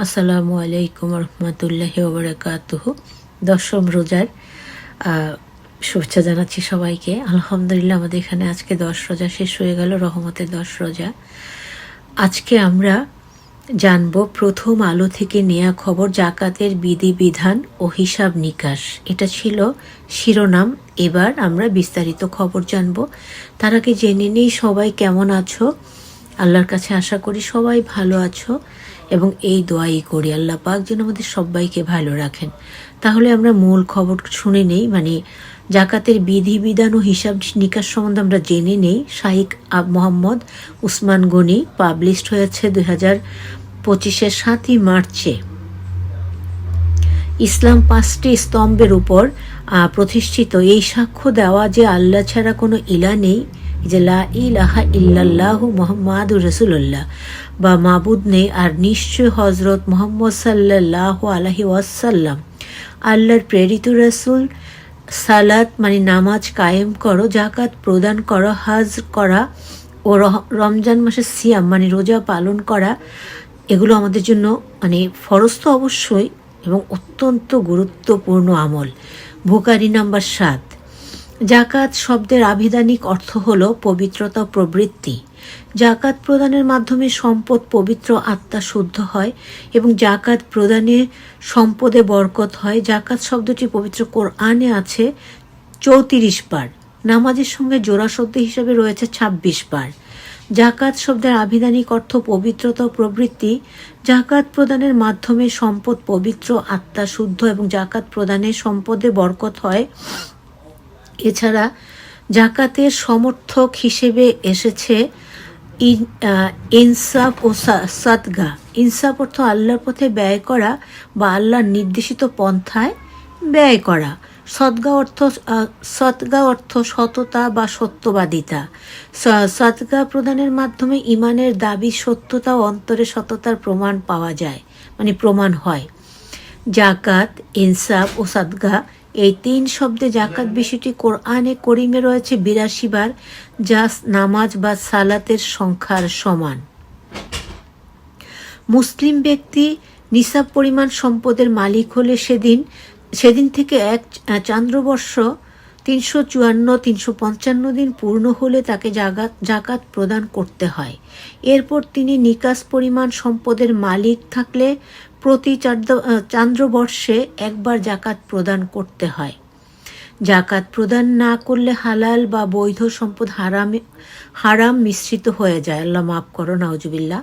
আসসালামু আলাইকুম রহমতুল্লাহি ওবারাকাতুহু। দশম রোজার শুভেচ্ছা জানাচ্ছি সবাইকে। আলহামদুলিল্লাহ, আমাদের এখানে আজকে 10 রোজা শেষ হয়ে গেল, রহমতের 10 রোজা। আজকে আমরা জানব প্রথম আলো থেকে নেয়া খবর, জাকাতের বিধিবিধান ও হিসাব নিকাশ। এটা ছিল শিরোনাম। এবার আমরা বিস্তারিত খবর জানব। তার আগে জেনে নেই সবাই কেমন আছো। আল্লাহর কাছে আশা করি সবাই ভালো আছো এবং এই দোয়াই করি আল্লাহ পাক যেন আমাদের সবাইকে ভালো রাখেন। তাহলে আমরা মূল খবর শুনে নেই, জাকাতের বিধিবিধান ও হিসাব নিকাশ সম্বন্ধে আমরা জেনে নেই। শাইখ মোহাম্মদ উসমান গনি পাবলিশড হয়েছে 2025-এর 7ই মার্চে। ইসলাম 5টি স্তম্ভের উপর প্রতিষ্ঠিত। এই সাক্ষ্য দেওয়া যে আল্লাহ ছাড়া কোনো ইলা নেই, যে লা ইলাহা ইল্লাল্লাহু মুহাম্মাদুর রাসূলুল্লাহ, বা মাবুদ নেই, আর নিশ্চয় হজরত মুহাম্মদ সাল্লাল্লাহু আলাইহি ওয়াসাল্লাম আল্লাহর প্রেরিত রাসূল। সালাত নামাজ কায়েম করো, জাকাত প্রদান করো, হজ করা ও রমজান মাসে সিয়াম রোজা পালন করা, এগুলো আমাদের জন্য ফরজ তো অবশ্যই এবং অত্যন্ত গুরুত্বপূর্ণ আমল। বুখারী নাম্বার 7। জাকাত শব্দের আবিধানিক অর্থ হল পবিত্রতা প্রবৃত্তি। জাকাত প্রদানের মাধ্যমে সম্পদ পবিত্র, আত্মা শুদ্ধ হয় এবং জাকাত প্রদানে সম্পদে বরকত হয়। জাকাত শব্দটি পবিত্র কোরআনে আছে 34 বার। নামাজের সঙ্গে জোড়া শব্দ হিসেবে রয়েছে 26 বার। জাকাত শব্দের আবিধানিক অর্থ পবিত্রতা প্রবৃত্তি। জাকাত প্রদানের মাধ্যমে সম্পদ পবিত্র, আত্মা শুদ্ধ এবং জাকাত প্রদানে সম্পদে বরকত হয়। এছাড়া জাকাতের সমর্থক হিসেবে এসেছে ইনসাফ ও সাদগা। ইনসাফ অর্থ আল্লাহর পথে ব্যয় করা বা আল্লাহর নির্দেশিত পন্থায় ব্যয় করা। সদগা অর্থ সততা বা সত্যবাদিতা। সদগা প্রদানের মাধ্যমে ইমানের দাবি সত্যতা ও অন্তরে সততার প্রমাণ পাওয়া যায়, প্রমাণ হয়। জাকাত, ইনসাফ ও সাদগা, এই 3 শব্দে জাকাত বিষয়টি কোরআনে করিমে রয়েছে 82 বার, যা নামাজ বা সালাতের সংখ্যার সমান। মুসলিম ব্যক্তি নিসাব পরিমাণ সম্পদের মালিক হলে সেদিন থেকে এক চান্দ্রবর্ষ 354-355 দিন পূর্ণ হলে তাকে জাকাত প্রদান করতে হয়। এরপর তিনি নিকাশ পরিমাণ সম্পদের মালিক থাকলে প্রতি চান্দ্রবর্ষে একবার জাকাত প্রদান করতে হয়। জাকাত প্রদান না করলে হালাল বা বৈধ সম্পদ হারাম মিশ্রিত হয়ে যায়। আল্লাহ মাফ করো, নাউজুবিল্লাহ।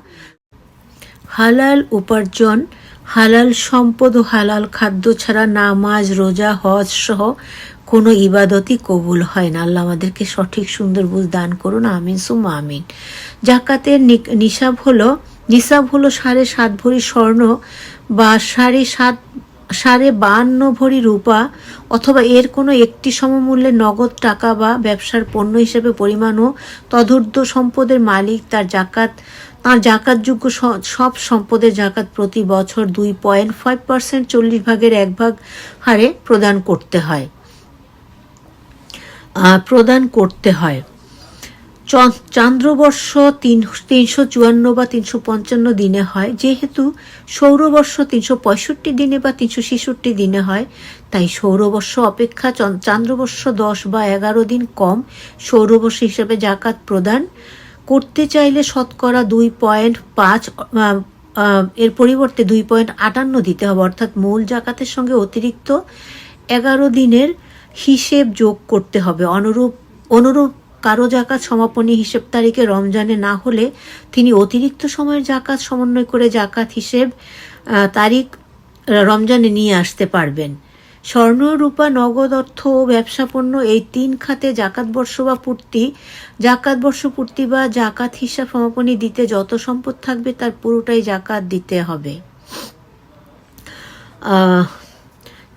হালাল উপার্জন, হালাল সম্পদ ও হালাল খাদ্য ছাড়া নামাজ, রোজা, হজ সহ কোনো ইবাদতই কবুল হয় না। আল্লাহ আমাদেরকে সঠিক সুন্দর বুঝ দান করুন, আমিন সুম্মা আমিন। জাকাতের নিসাব হলো 7.5 ভরি স্বর্ণ বা 52 ভরি রূপা অথবা এর কোনো একটি সমমূল্যের নগদ টাকা বা ব্যবসার পণ্য হিসেবে পরিমাণ ও তদূর্ধ্ব সম্পদের মালিক তার জাকাতযোগ্য সব সম্পদের জাকাত প্রতি বছর 2.5% 40 ভাগের 1 ভাগ হারে প্রদান করতে হয়। চান্দ্রবর্ষ 354 বা 355 দিনে হয়। যেহেতু সৌরবর্ষ 365 দিনে বা 366 দিনে হয়, তাই সৌরবর্ষ অপেক্ষা চান্দ্রবর্ষ 10 বা 11 দিন কম। সৌরবর্ষ হিসেবে জাকাত প্রদান করতে চাইলে শতকরা 2.5 এর পরিবর্তে 2.58 দিতে হবে, অর্থাৎ মূল জাকাতের সঙ্গে অতিরিক্ত 11 দিনের হিসেব যোগ করতে হবে। অনুরূপ কারো জাকাত সমাপনী হিসেব তারিখে রমজানে না হলে তিনি অতিরিক্ত সময়ের জাকাত সমন্বয় করে জাকাত হিসেব তারিখ রমজানে নিয়ে আসতে পারবেন। স্বর্ণ, রূপা, নগদ অর্থ ও ব্যবসা পণ্য, এই 3 খাতে জাকাতবর্ষ পূর্তি বা জাকাত হিসাব সমাপনী দিতে যত সম্পদ থাকবে তার পুরোটাই জাকাত দিতে হবে।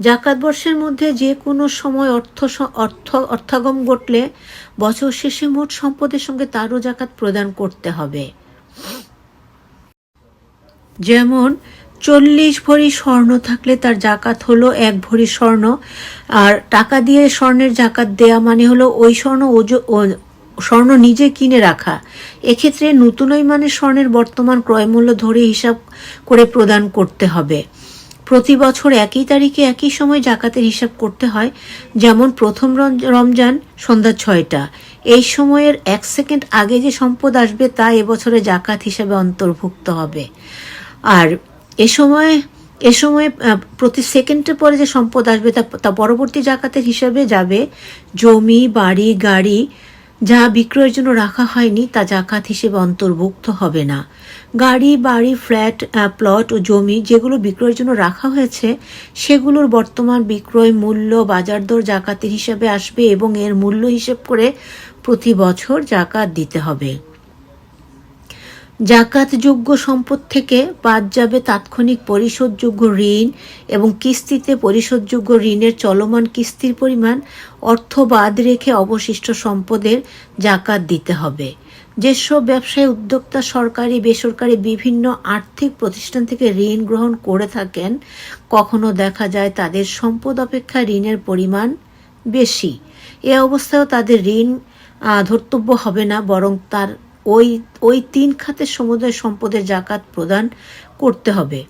জাকাত বর্ষের মধ্যে যে কোনো সময় অর্থাগম ঘটলে বছর শেষে মোট সম্পদের সঙ্গে তারও জাকাত প্রদান করতে হবে। যেমন 40 ভরি স্বর্ণ থাকলে তার জাকাত হলো 1 ভরি স্বর্ণ, আর টাকা দিয়ে স্বর্ণের জাকাত দেয়া হলো ওই স্বর্ণ স্বর্ণ নিজে কিনে রাখা। এক্ষেত্রে নতুনই মানে স্বর্ণের বর্তমান ক্রয়মূল্য ধরে হিসাব করে প্রদান করতে হবে। প্রতি বছর একই তারিখে একই সময় জাকাতের হিসাব করতে হয়। যেমন প্রথম রমজান সন্ধ্যা 6টা। এই সময়ের 1 সেকেন্ড আগে যে সম্পদ আসবে তা এবছরে জাকাত হিসাবে অন্তর্ভুক্ত হবে। আর এ সময় প্রতি সেকেন্ডের পরে যে সম্পদ আসবে তা পরবর্তী জাকাতের হিসাবে যাবে। জমি, বাড়ি, গাড়ি যা বিক্রয়ের জন্য রাখা হয়নি তা জাকাত হিসেবে অন্তর্ভুক্ত হবে না। গাড়ি, বাড়ি, ফ্ল্যাট, প্লট ও জমি যেগুলো বিক্রয়ের জন্য রাখা হয়েছে সেগুলোর বর্তমান বিক্রয় মূল্য বাজার দর জাকাতের হিসাবে আসবে এবং এর মূল্য হিসেব করে প্রতি বছর জাকাত দিতে হবে। জাকাতযোগ্য সম্পদ থেকে বাদ যাবে তাৎক্ষণিক পরিশোধযোগ্য ঋণ এবং কিস্তিতে পরিশোধযোগ্য ঋণের চলমান কিস্তির পরিমাণ। অর্থ বাদ রেখে অবশিষ্ট সম্পদের জাকাত দিতে হবে। যেসব ব্যবসায়ী উদ্যোক্তা সরকারি বেসরকারি বিভিন্ন আর্থিক প্রতিষ্ঠান থেকে ঋণ গ্রহণ করে থাকেন, কখনো দেখা যায় তাদের সম্পদ অপেক্ষা ঋণের পরিমাণ বেশি। এ অবস্থায়ও তাদের ঋণ ধর্তব্য হবে না, বরং তার ওই 3 খাতের সমুদয় সম্পদের জাকাত প্রদান করতে হবে।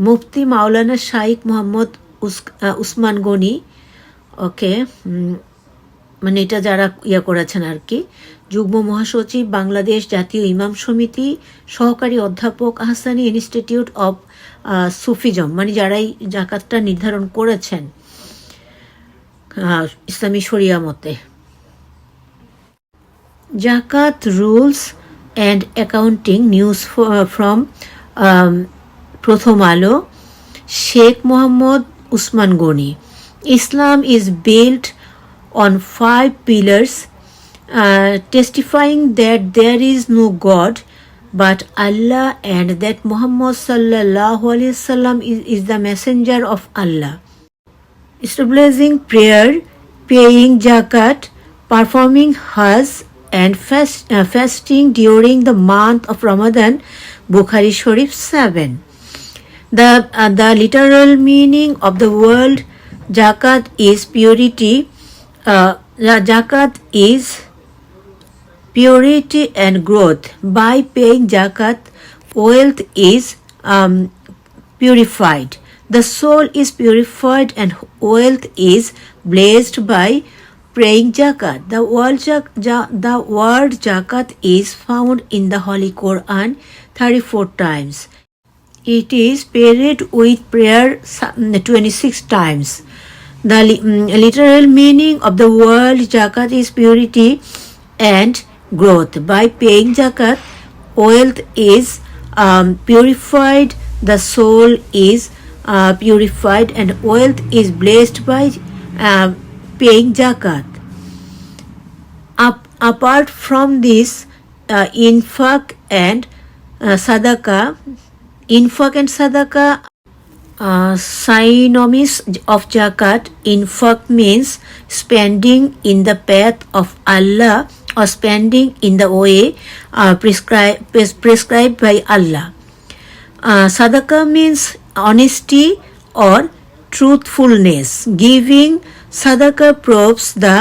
মুফতি মাওলানা শাইখ মোহাম্মদ উসমান গনি, ওকে, মানে এটা যারা করেছেন আর কি, যুগ্ম মহাসচিব বাংলাদেশ জাতীয় ইমাম সমিতি, সহকারী অধ্যাপক আহসানী ইনস্টিটিউট অব সুফিজম, মানে যারাই জাকাতটা নির্ধারণ করেছেন ইসলামী শরিয়া মতে। Zakat rules and accounting news from Prothom Alo, Sheikh Mohammad Usman Goni. Islam is built on 5 pillars, testifying that there is no God but Allah and that Muhammad sallallahu alaihi wasallam is the messenger of Allah. Establishing prayer, paying zakat, performing hajj and fasting during the month of Ramadan, Bukhari Sharif 7. The literal meaning of the word zakat is purity. Zakat is purity and growth. By paying zakat, wealth is purified. The soul is purified and wealth is blessed by praying zakat. The word zakat is found in the Holy Quran 34 times. It is paired with prayer 26 times. The literal meaning of the word zakat is purity and growth. By paying zakat, wealth is purified, the soul is purified, and wealth is blessed by paying zakat. Apart from this, infaq and sadaqah synonyms of zakat. Infaq means spending in the path of Allah or spending in the way prescribed by Allah. Sadaqah means honesty or truthfulness. Giving sadaqah proves the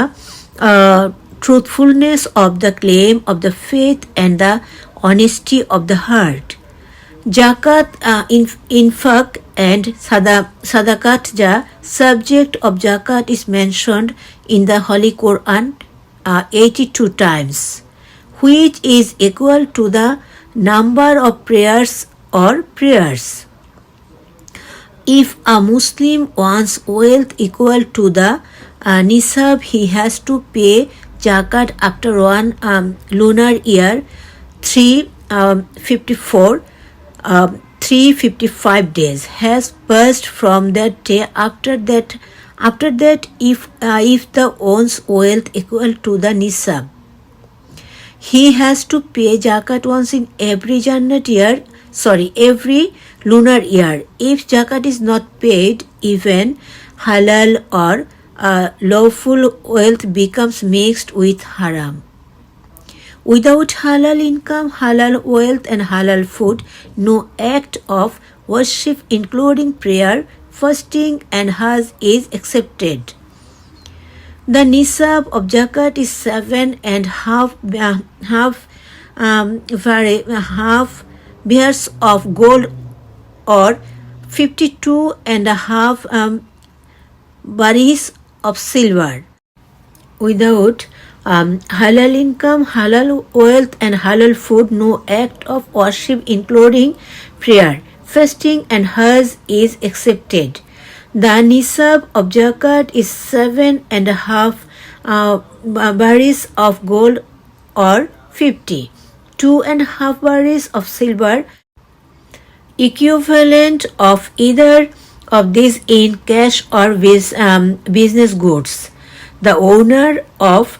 truthfulness of the claim of the faith and the honesty of the heart. Zakat, infaq and sadaqat, the subject of zakat is mentioned in the Holy Quran 82 times, which is equal to the number of prayers or prayers. If a Muslim wants wealth equal to the nisab, he has to pay zakat after one lunar year 355 days has passed from that day. After that, if the owns wealth equal to the nisab, he has to pay zakat once in every every lunar year. If zakat is not paid, even halal or lawful wealth becomes mixed with haram. Without halal income, halal wealth and halal food, no act of worship including prayer, fasting and hajj is accepted. The nisab of zakat is 7.5 bears of gold or 52.5 baris of silver. Without halal income, halal wealth, and halal food, no act of worship, including prayer, fasting, and hajj, is accepted. The nisab of zakat is 7.5 baris of gold or 50, 2.5 baris of silver, equivalent of either of these in cash or business goods. The owner of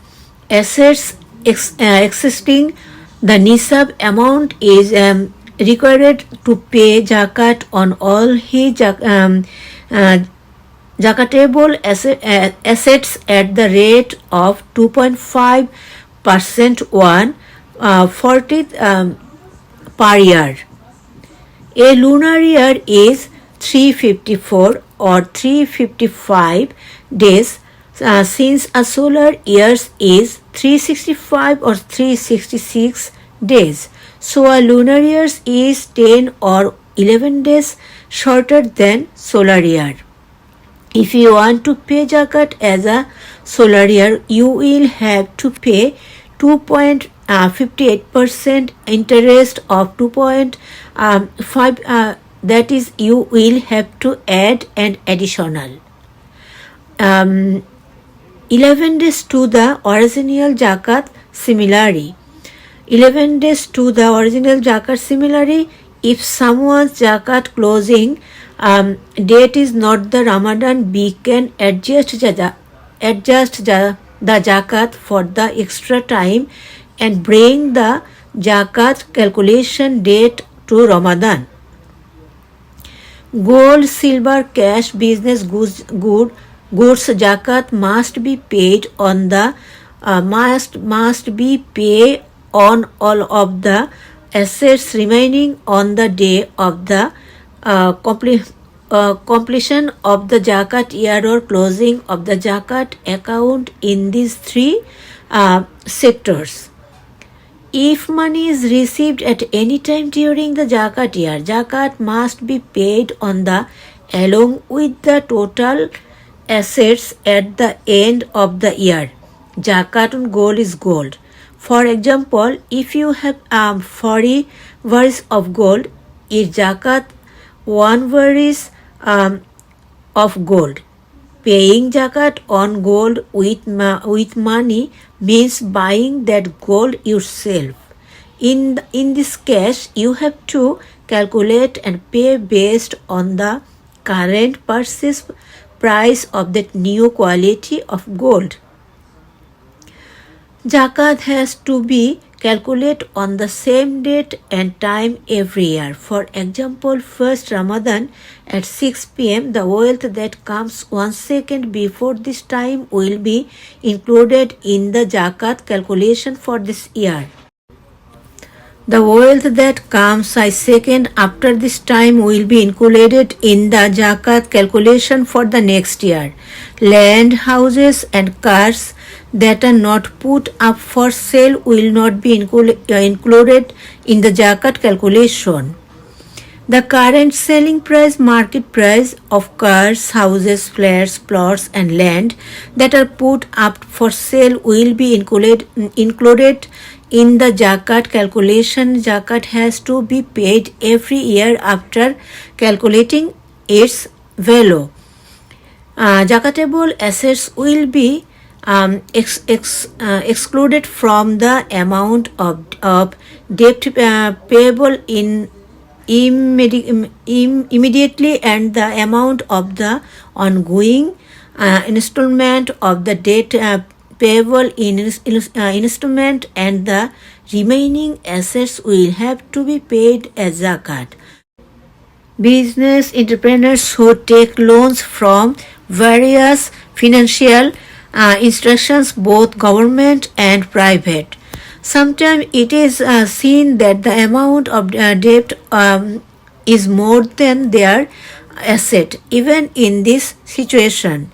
assets existing the nisab amount is required to pay zakat on all his zakatable assets at the rate of 2.5% 40th per year. A lunar year is 354 or 355 days, since a solar year is 365 or 366 days. So a lunar year is 10 or 11 days shorter than solar year. If you want to pay zakat as a solar year, you will have to pay 2.58% interest of 2.5, that is, you will have to add an additional 11 days to the original zakat. Similarly, 11 days to the original zakat. Similarly, if someone's zakat closing date is not the Ramadan, we can adjust the zakat for the extra time and bring the zakat calculation date to Ramadan. Gold, silver, cash, business goods zakat must be paid on the must be paid on all of the assets remaining on the day of the completion of the zakat year or closing of the zakat account in these three sectors. If money is received at any time during the zakat year, zakat must be paid on the along with the total assets at the end of the year. Zakat on gold is gold. For example, if you have 40 varis of gold, is zakat 1 varis of gold. Paying zakat on gold with money means buying that gold yourself. In this case, you have to calculate and pay based on the current purchase price of that new quality of gold. Zakat has to be calculated on the same date and time every year. For example, first Ramadan at 6 p.m., the wealth that comes 1 second before this time will be included in the zakat calculation for this year. The wealth that comes a second after this time will be included in the zakat calculation for the next year. Land, houses, and cars that are not put up for sale will not be included in the zakat calculation. The current selling price, market price of cars, houses, flats, plots, and land that are put up for sale will be included in the zakat calculation. Zakat has to be paid every year after calculating its value. Zakatable assets will be excluded from the amount of debt payable immediately, and the amount of the ongoing installment of the debt payable in installment, and the remaining assets will have to be paid as zakat. Business entrepreneurs who take loans from various financial institutions, both government and private. Sometimes it is seen that the amount of debt is more than their asset. Even in this situation,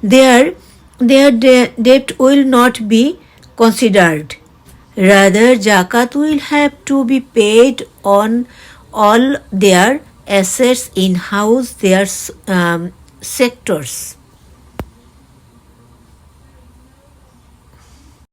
their their debt will not be considered. Rather, zakat will have to be paid on all their assets in house, their sectors.